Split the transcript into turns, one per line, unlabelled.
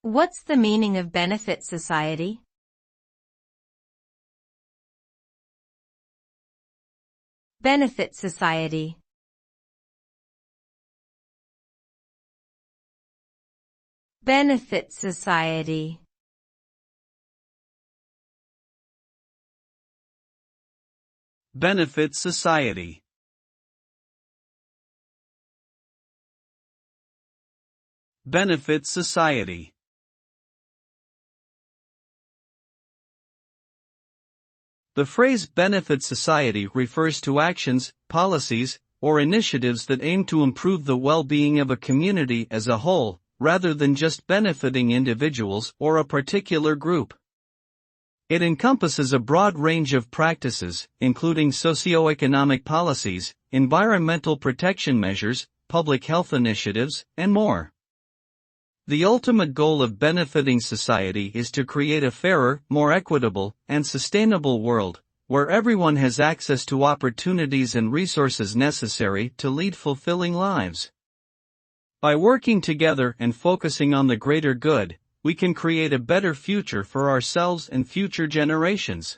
What's the meaning of benefit society? Benefit society. Benefit society.
Benefit society. Benefit society. The phrase benefit society refers to actions, policies, or initiatives that aim to improve the well-being of a community as a whole, rather than just benefiting individuals or a particular group. It encompasses a broad range of practices, including socioeconomic policies, environmental protection measures, public health initiatives, and more. The ultimate goal of benefiting society is to create a fairer, more equitable, and sustainable world, where everyone has access to opportunities and resources necessary to lead fulfilling lives. By working together and focusing on the greater good, we can create a better future for ourselves and future generations.